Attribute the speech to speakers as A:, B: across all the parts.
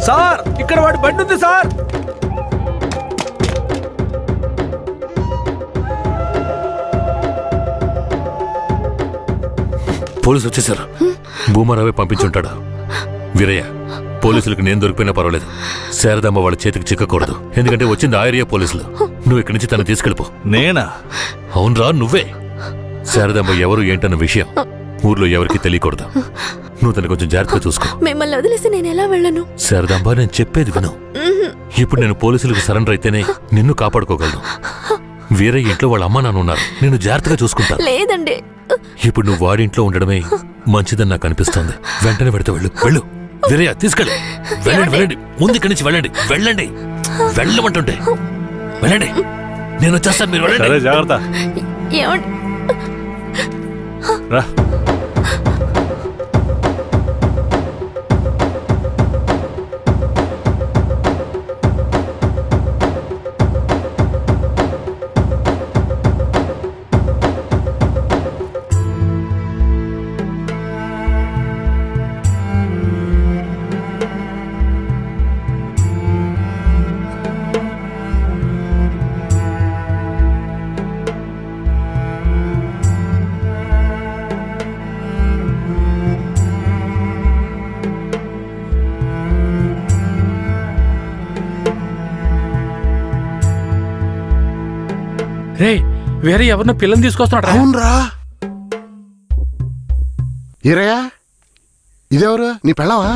A: Sir ఇక్కడ వాడి బండి ఉంది సార్.
B: పోలీసులు వచ్చేసారు. భూమారావే పంపించుంటాడు. వీరయ్య, పోలీసులకు నేను దొరికిపోయినా పర్వాలేదు, శారదమ్మ వాళ్ళ చేతికి చిక్కకూడదు. ఎందుకంటే వచ్చింది ఆ ఏరియా పోలీసులు. నువ్వు ఇక్కడి నుంచి తను తీసుకెళ్ళిపో.
C: నేనా?
B: అవునరా, నువ్వే. శారదమ్మ ఎవరు ఏంటన్న విషయం ఊర్లో ఎవరికి తెలియకూడదు. నువ్వు తను కొంచెం జాగ్రత్తగా చూసుకో.
D: మిమ్మల్ని వదిలేసి నేను ఎలా వెళ్ళను?
B: శారదాంబ, నేను చెప్పేది విను. ఇప్పుడు నేను పోలీసులకు సరెండర్ అయితేనే నిన్ను కాపాడుకోగలను. వేరే ఇంట్లో వాళ్ళ అమ్మ నాన్న ఉన్నారు, నేను జాగ్రత్తగా చూసుకుంటా.
D: లేదండి,
B: ఇప్పుడు నువ్వు వాడింట్లో ఉండడమే మంచిదని నాకు అనిపిస్తోంది. వెంటనే పెడితే వెళ్ళు. వెళ్ళు వీరయ్య, తీసుకెళ్ళు. వెళ్ళండి వెళ్ళండి, ముందు ఇక్కడి నుంచి వెళ్ళండి. వెళ్ళండి, వెళ్ళమంటుంటే వెళ్ళండి. నేను వచ్చేస్తాను, మీరు వెళ్ళండి.
C: జాగ్రత్త.
D: ఏమండి?
C: రా.
A: రే, వేరే ఎవరినో పిల్లని తీసుకొస్తున్నాడు.
E: అవునరా. ఈరయ్యా, ఇదెవరు? నీ పెళ్ళవా?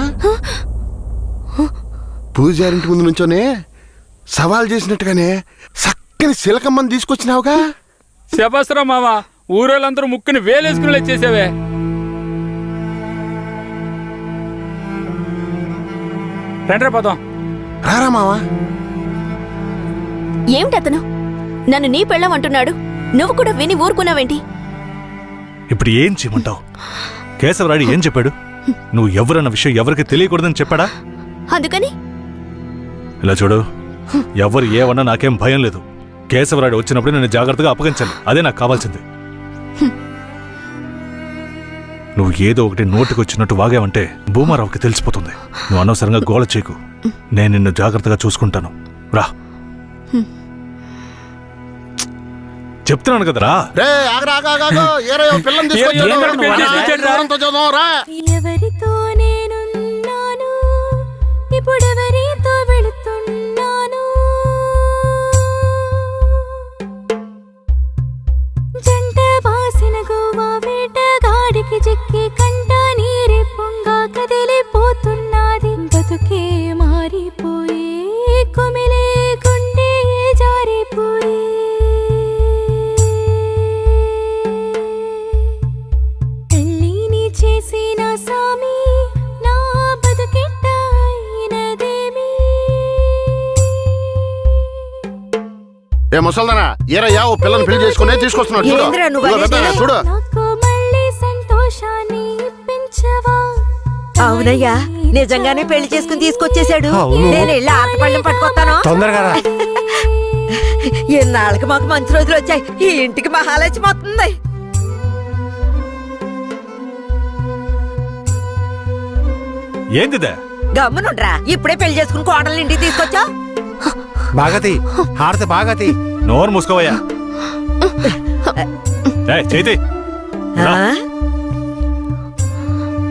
E: పూజారింటి ముందు నుంచోనే సవాల్ చేసినట్టుగానే చక్కని శిలకమ్మని తీసుకొచ్చినావుగా.
A: శబాస్రా మామ, ఊరోళ్ళందరూ ముక్కుని వేలేసుకుని చేసావే. రండ్రా పోదాం.
E: రారా మావా.
D: ఏమిటతను నన్ను నీ పెళ్ళం అంటున్నాడు? నువ్వు కూడా విని ఊరుకున్నావేంటి?
C: ఇప్పుడు ఏం చేయమంటావు? కేశవరాయుడు ఏం చెప్పాడు? నువ్వు ఎవరన్న విషయం ఎవరికి తెలియకూడదని చెప్పాడా?
D: అందుకని
C: ఇలా చూడు, ఎవరు ఏమన్నా నాకేం భయం లేదు. కేశవరాయుడు వచ్చినప్పుడు నేను జాగ్రత్తగా అప్పగించాలి, అదే నాకు కావాల్సింది. నువ్వు ఏదో ఒకటి నోటికి వచ్చినట్టు వాగావంటే భూమారావుకి తెలిసిపోతుంది. నువ్వు అనవసరంగా గోల చేయకు. నేను నిన్ను జాగ్రత్తగా చూసుకుంటాను. రా, చెప్తున్నాను కదరా.
F: ఎవరితో నేనున్నాను, ఇప్పుడెవరితో వెళుతున్నాను? జంట బాసిన గోవా వేటగాడికి చిక్కి కంట నీరే పొంగా కదిలిపోతున్నది. బతుకే మారిపోయి కుమిలే గుండె జారిపోయి చేసిన సామి నా బతుకెట్టయినదేమి?
E: ఏ ముసల్దానా, ఈరయ్యా ఓ పిల్లని పెళ్లి చేసుకునే తీసుకొస్తున్నాడు. చూడు.
F: నాకు మళ్ళీ సంతోషాన్ని పెంచవా?
G: అవునయ్యా, నిజంగానే పెళ్లి చేసుకుని తీసుకొచ్చేసాడు. నేను వెళ్ళి ఆటపళ్ళం పట్టుకొస్తాను.
H: తొందరగా.
G: ఎన్నాళ్ళకి మాకు మంచి రోజులు వచ్చాయి. ఈ ఇంటికి మహాలక్ష్మి వస్తుంది.
C: ఏందిదే?
G: గమ్మునుండ్రా, ఇప్పుడే పెళ్లి చేసుకుని కోడలు ఇంటికి తీసుకొచ్చా.
H: బాగతి హారతి బాగతి.
C: నోరు మూసుకోవయ్యా. చేతి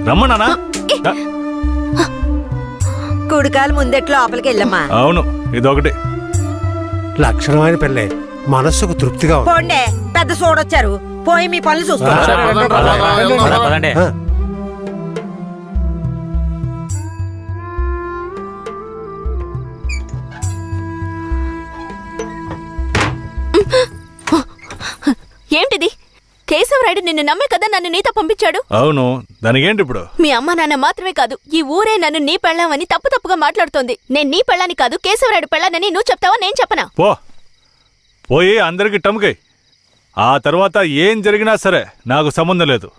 C: రమ్మన్నానా?
G: కుడికాలు ముందెట్లు లోపలికి వెళ్ళమ్మా.
C: అవును, ఇదొకటి
H: లక్షణమైన పెళ్ళే, మనస్సుకు తృప్తిగా ఉంది.
G: పోండే, పెద్ద సోడొచ్చారు. పోయి మీ పనులు చూసుకోండి.
D: ఏంటిది? కేశవరాయుడు నిన్ను నమ్మే కదా నన్ను నీతో పంపించాడు.
C: అవును, దానికేంటి ఇప్పుడు?
D: మీ అమ్మ నాన్న మాత్రమే కాదు, ఈ ఊరే నన్ను నీ పెళ్ళామని తప్పుగా మాట్లాడుతోంది. నేను నీ పెళ్ళాని కాదు, కేశవరాయుడు పెళ్ళానని నువ్వు చెప్తావా, నేను చెప్పనా?
C: పోయి అందరికి టముకై. ఆ తర్వాత ఏం జరిగినా సరే నాకు సంబంధం లేదు.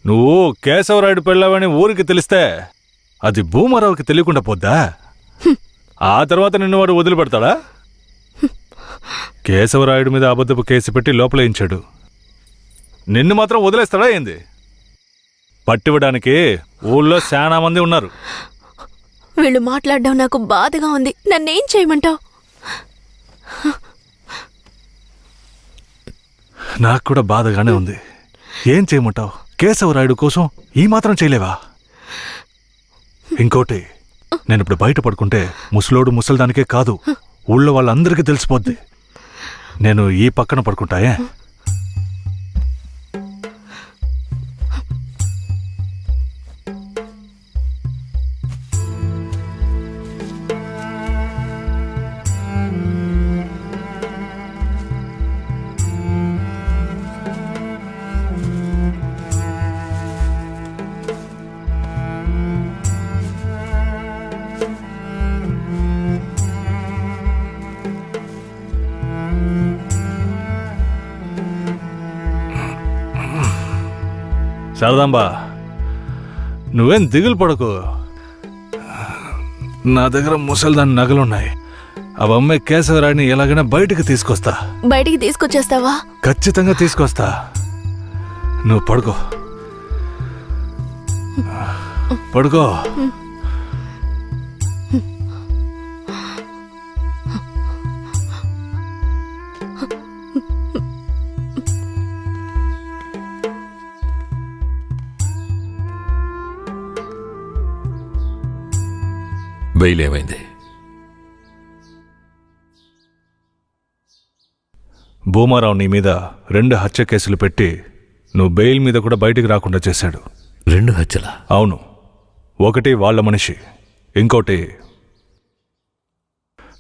C: నువ్వు కేశవరాయుడు పెళ్ళావని ఊరికి తెలిస్తే అది భూమారావుకి తెలియకుండా పోద్దా? ఆ తర్వాత నిన్ను వాడు వదిలిపెడతాడా? కేశవరాయుడు మీద అబద్ధపు కేసు పెట్టి లోపలేయించాడు. నిన్ను మాత్రం వదిలేస్తాడా ఏంది? పట్టివ్వడానికి ఊళ్ళో చాలా మంది ఉన్నారు.
D: వీళ్ళు మాట్లాడడం నాకు బాధగా ఉంది. నన్నేం చేయమంటావు?
C: నాకు కూడా బాధగానే ఉంది. ఏం చేయమంటావు? కేశవరాయుడు కోసం ఈ మాత్రం చేయలేవా? ఇంకోటి, నేను ఇప్పుడు బయట పడుకుంటే ముసలోడు ముసలిదానికే కాదు, ఊళ్ళో వాళ్ళందరికీ తెలిసిపోద్ది. నేను ఈ పక్కన పడుకుంటాయే. శారదాంబా, నువ్వేం దిగులు పడకు. నా దగ్గర ముసలిదాని నగలున్నాయి. అవి అమ్మే కేశవరాయుడిని ఎలాగైనా బయటికి తీసుకొస్తా.
D: బయటికి తీసుకొచ్చేస్తావా?
C: ఖచ్చితంగా తీసుకొస్తా. నువ్వు పడుకో, పడుకో.
B: బెయిల్ ఏమైంది?
C: భూమారావు నీ మీద 2 హత్య కేసులు పెట్టి నువ్వు బెయిల్ మీద కూడా బయటికి రాకుండా చేశాడు.
B: 2 హత్యలా?
C: అవును. ఒకటి వాళ్ళ మనిషి, ఇంకోటి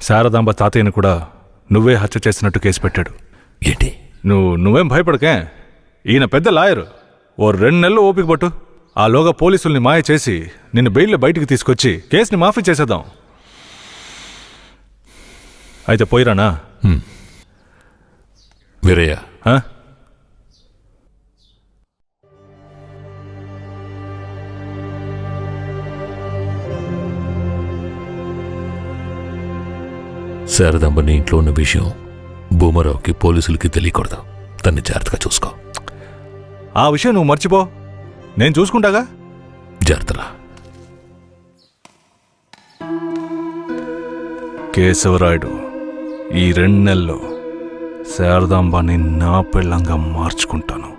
C: శారదాంబ తాతయ్యను కూడా నువ్వే హత్య చేసినట్టు కేసు పెట్టాడు.
B: ఏంటి?
C: నువ్వేం భయపడకే. ఈయన పెద్ద లాయరు. ఓ 2 నెలలు ఓపిక పట్టు. ఆలోగా పోలీసుల్ని మాయ చేసి నిన్ను బెయిల్లో బయటికి తీసుకొచ్చి కేసుని మాఫీ చేసేద్దాం. అయితే పోయిరానా?
B: వీరయ్య,
C: ఆ?
B: శారదాంబ నీ ఇంట్లో ఉన్న విషయం భూమారావుకి పోలీసులకి తెలియకూడదు. తన్ని జాగ్రత్తగా చూసుకో.
C: ఆ విషయం నువ్వు మర్చిపో, నేను చూసుకుంటాగా.
B: జాగ్రత్తలా.
C: కేశవరాయుడు, ఈ 2 నెలల్లో శారదాంబాని నా పెళ్ళంగా మార్చుకుంటాను.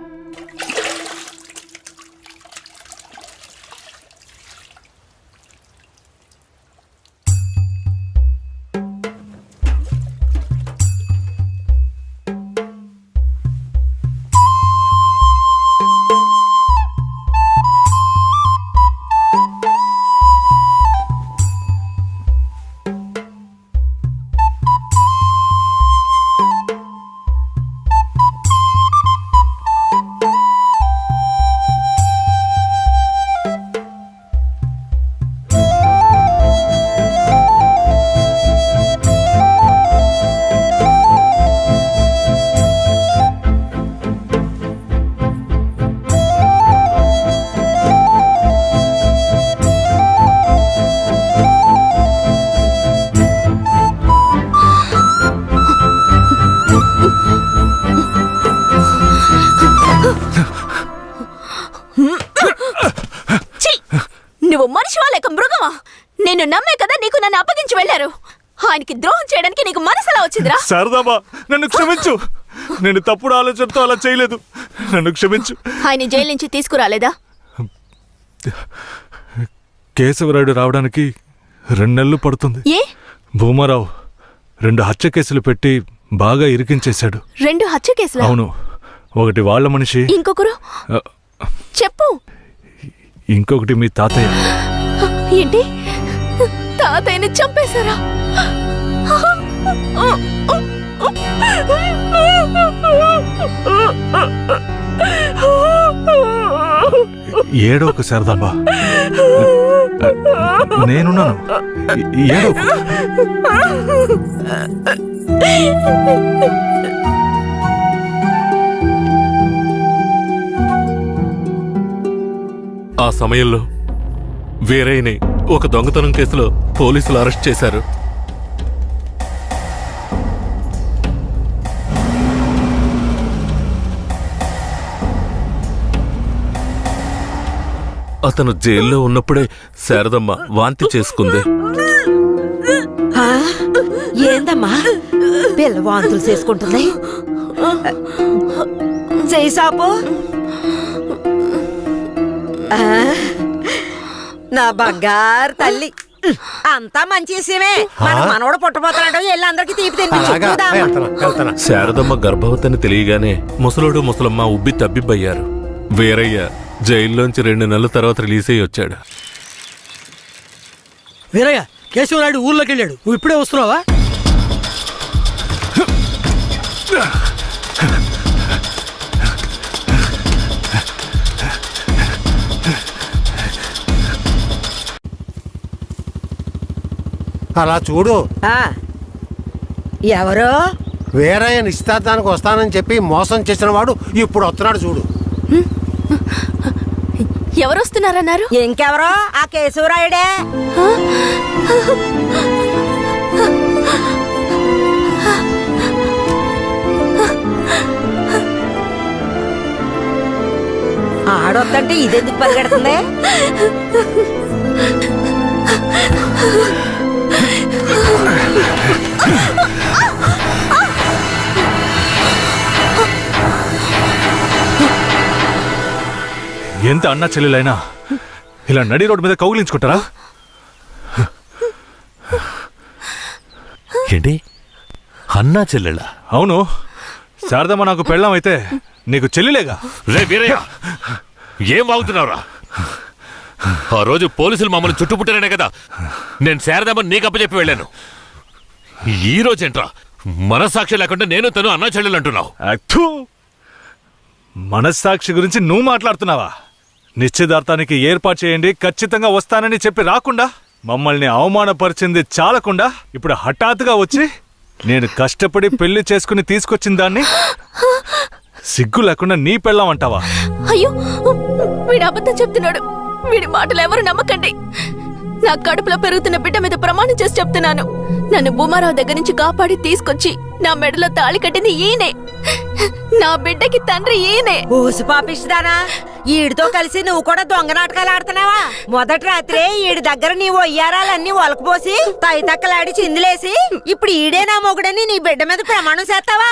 D: నువ్వు మనిషివా లేక మృగమా? నేను నమ్మే కదా నీకు నన్ను అప్పగించి వెళ్లారు. ఆయనకి ద్రోహం చేయడానికి నీకు మనసులా వచ్చిందిరా?
C: శారదాంబా, నన్ను క్షమించు. నేను తప్పుడు ఆలోచనతో అలా చేయలేదు. నన్ను క్షమించు.
D: ఆయన జైలు నుంచి తీసుకురాలేదా?
C: కేశవరాయుడు రావడానికి 2 నెలలు పడుతుంది.
D: ఏ?
C: భూమారావు 2 హత్య కేసులు పెట్టి బాగా ఇరికించేశాడు.
D: 2 హత్య కేసులా?
C: అవును. ఒకటి వాళ్ళ మనిషి,
D: ఇంకొకరు చెప్పు.
C: ఇంకొకటి మీ తాతయ్య.
D: ఏంటి? తాతయ్యని చంపేశారా?
C: ఏడోకు శారదాంబా, నేనున్నాను. ఏడోకు.
B: ఆ సమయంలో వీరయ్యని ఒక దొంగతనం కేసులో పోలీసులు అరెస్ట్ చేశారు. అతను జైల్లో ఉన్నప్పుడే శారదమ్మ వాంతి చేసుకుంది.
G: ఆ? ఏందమ్మా పిల్ల వాంతులు చేసుకుంటుంది? చేయి సాపు. ఆ, నా బంగారు తల్లి, అంతా మంచి విషయమే. మన మనవడు పుట్టబోతున్నాడు, వెళ్ళి అందరికి తీపి
H: అలాగా వెళ్తాను, వెళ్తాను.
B: శారదమ్మ గర్భవతిని తెలియగానే ముసలోడు ముసలమ్మ ఉబ్బి తబ్బిబ్బయ్యారు. వీరయ్య జైల్లోంచి 2 నెలల తర్వాత రిలీజ్ అయ్యి వచ్చాడు.
I: వీరయ్య, కేశవరాయుడు ఊర్లోకి వెళ్ళాడు. నువ్వు ఇప్పుడే వస్తున్నావా?
H: అలా చూడు,
G: ఆ, ఎవరో
H: వీరయ్య నిశ్చితార్థానికి వస్తానని చెప్పి మోసం చేసిన వాడు ఇప్పుడు వస్తున్నాడు చూడు.
D: ఎవరొస్తున్నారన్నారు?
G: ఇంకెవరో ఆ కేశవరాయుడే. ఆడొద్దంటే ఇదెందుకు పరిగెడుతుంది?
C: ఎంత అన్నా చెల్లెలైనా ఇలా నడి రోడ్డు మీద కౌగిలించుకుంటారా?
B: ఏంటి అన్నా చెల్లెళ్ళా?
C: అవును, శారదమ్మ నాకు పెళ్ళాం అయితే నీకు చెల్లిలేగా.
B: రే వీరయ్య, ఏం వాగుతున్నావురా? ఆ రోజు పోలీసులు మమ్మల్ని చుట్టుముట్టారనే కదా నేను శారదమ్మని నీకు అప్పచెప్పి వెళ్ళాను. ఈ రోజేంట్రా మనస్సాక్షి లేకుండా నేను తను అన్నా చెల్లెలు అంటున్నావు?
C: అత్తు, మనస్సాక్షి గురించి నువ్వు మాట్లాడుతున్నావా? నిశ్చితార్థానికి ఏర్పాటు చేయండి, ఖచ్చితంగా వస్తానని చెప్పి రాకుండా మమ్మల్ని అవమానపరిచింది చాలకుండా ఇప్పుడు హఠాత్తుగా వచ్చి నేను కష్టపడి పెళ్లి చేసుకుని తీసుకొచ్చిన దాన్ని సిగ్గు లేకుండా నీ పెళ్ళాం అంటావా?
D: అయ్యో, వీడు అబద్ధం చెప్తున్నాడు. వీడి మాటలు ఎవరు నమ్మకండి. నా కడుపులో పెరుగుతున్న బిడ్డ మీద ప్రమాణం చేసి చెప్తున్నాను. నన్ను భూమారావు దగ్గర నుంచి కాపాడి తీసుకొచ్చి నా మెడలో తాళి కట్టింది ఈయనే. నా బిడ్డకి తండ్రి ఈయనే.
G: ఊసి పాపిస్తానా? ఈడితో కలిసి నువ్వు కూడా దొంగ నాటకాలు ఆడుతున్నావా? మొదటి రాత్రే ఈడి దగ్గర నీ ఒయ్యారాలన్నీ ఒలకపోసి తైతక్కలాడి చిందులేసి ఇప్పుడు ఈడే నా మొగుడని నీ బిడ్డ మీద ప్రమాణం చేస్తావా?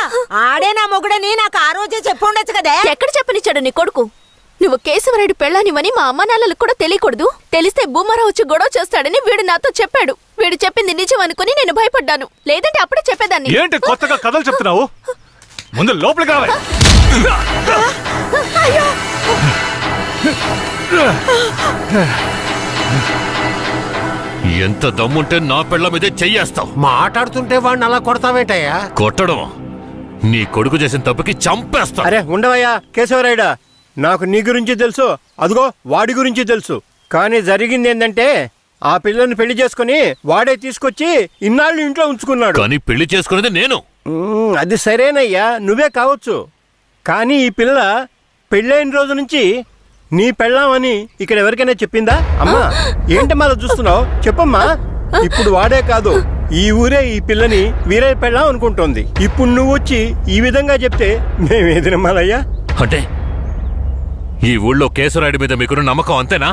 G: ఆడే నా మొగుడని నాకు ఆ రోజే చెప్పు ఉండొచ్చు కదే.
D: ఎక్కడ చెప్పనిచ్చాడు నీ కొడుకు? నువ్వు కేశవరాయుడు పెళ్ళానివని మా అమ్మ నాన్నలకు కూడా తెలియకూడదు. తెలిస్తే భూమారావు వచ్చి గొడవ చేస్తాడని వీడు నాతో చెప్పాడు. వీడు చెప్పింది నిజం అనుకుని నేను భయపడ్డాను. లేదంటే అప్పుడే చెప్పేదాన్ని.
C: ఏంటి కొత్తగా కథలు చెప్తున్నావు? ముందు లోపలికి రావాలి.
B: ఎంత దమ్ముంటే నా పెళ్ళ మీదే చెయ్యేస్తావు?
H: మాట్లాడుతుంటే వాడిని అలా కొడతావేంటయ్యా?
B: కొట్టడం నీ కొడుకు చేసిన తప్పుకి చంపేస్తా.
J: అరే ఉండవయ్యా కేశవరాయుడా, నాకు నీ గురించి తెలుసు, అదిగో వాడి గురించి తెలుసు. కానీ జరిగింది ఏంటంటే ఆ పిల్లని పెళ్లి చేసుకుని వాడే తీసుకొచ్చి ఇన్నాళ్ళు ఇంట్లో ఉంచుకున్నాడు.
B: కానీ పెళ్లి చేసుకునేది నేను.
J: అది సరేనయ్యా, నువ్వే కావచ్చు. కానీ ఈ పిల్ల పెళ్ళైన రోజు నుంచి నీ పెళ్ళామని ఇక్కడ ఎవరికైనా చెప్పిందా? అమ్మా ఏంటి మళ్ళీ చూస్తున్నావు? చెప్పమ్మా. ఇప్పుడు వాడే కాదు, ఈ ఊరే ఈ పిల్లని వీరయ్య పెళ్ళాం అనుకుంటోంది. ఇప్పుడు నువ్వు వచ్చి ఈ విధంగా చెప్తే మేమేది నమ్మాలయ్యా?
B: అంటే ఈ ఊళ్ళో కేశవరాయుడి మీద మీకున్న నమ్మకం అంతేనా?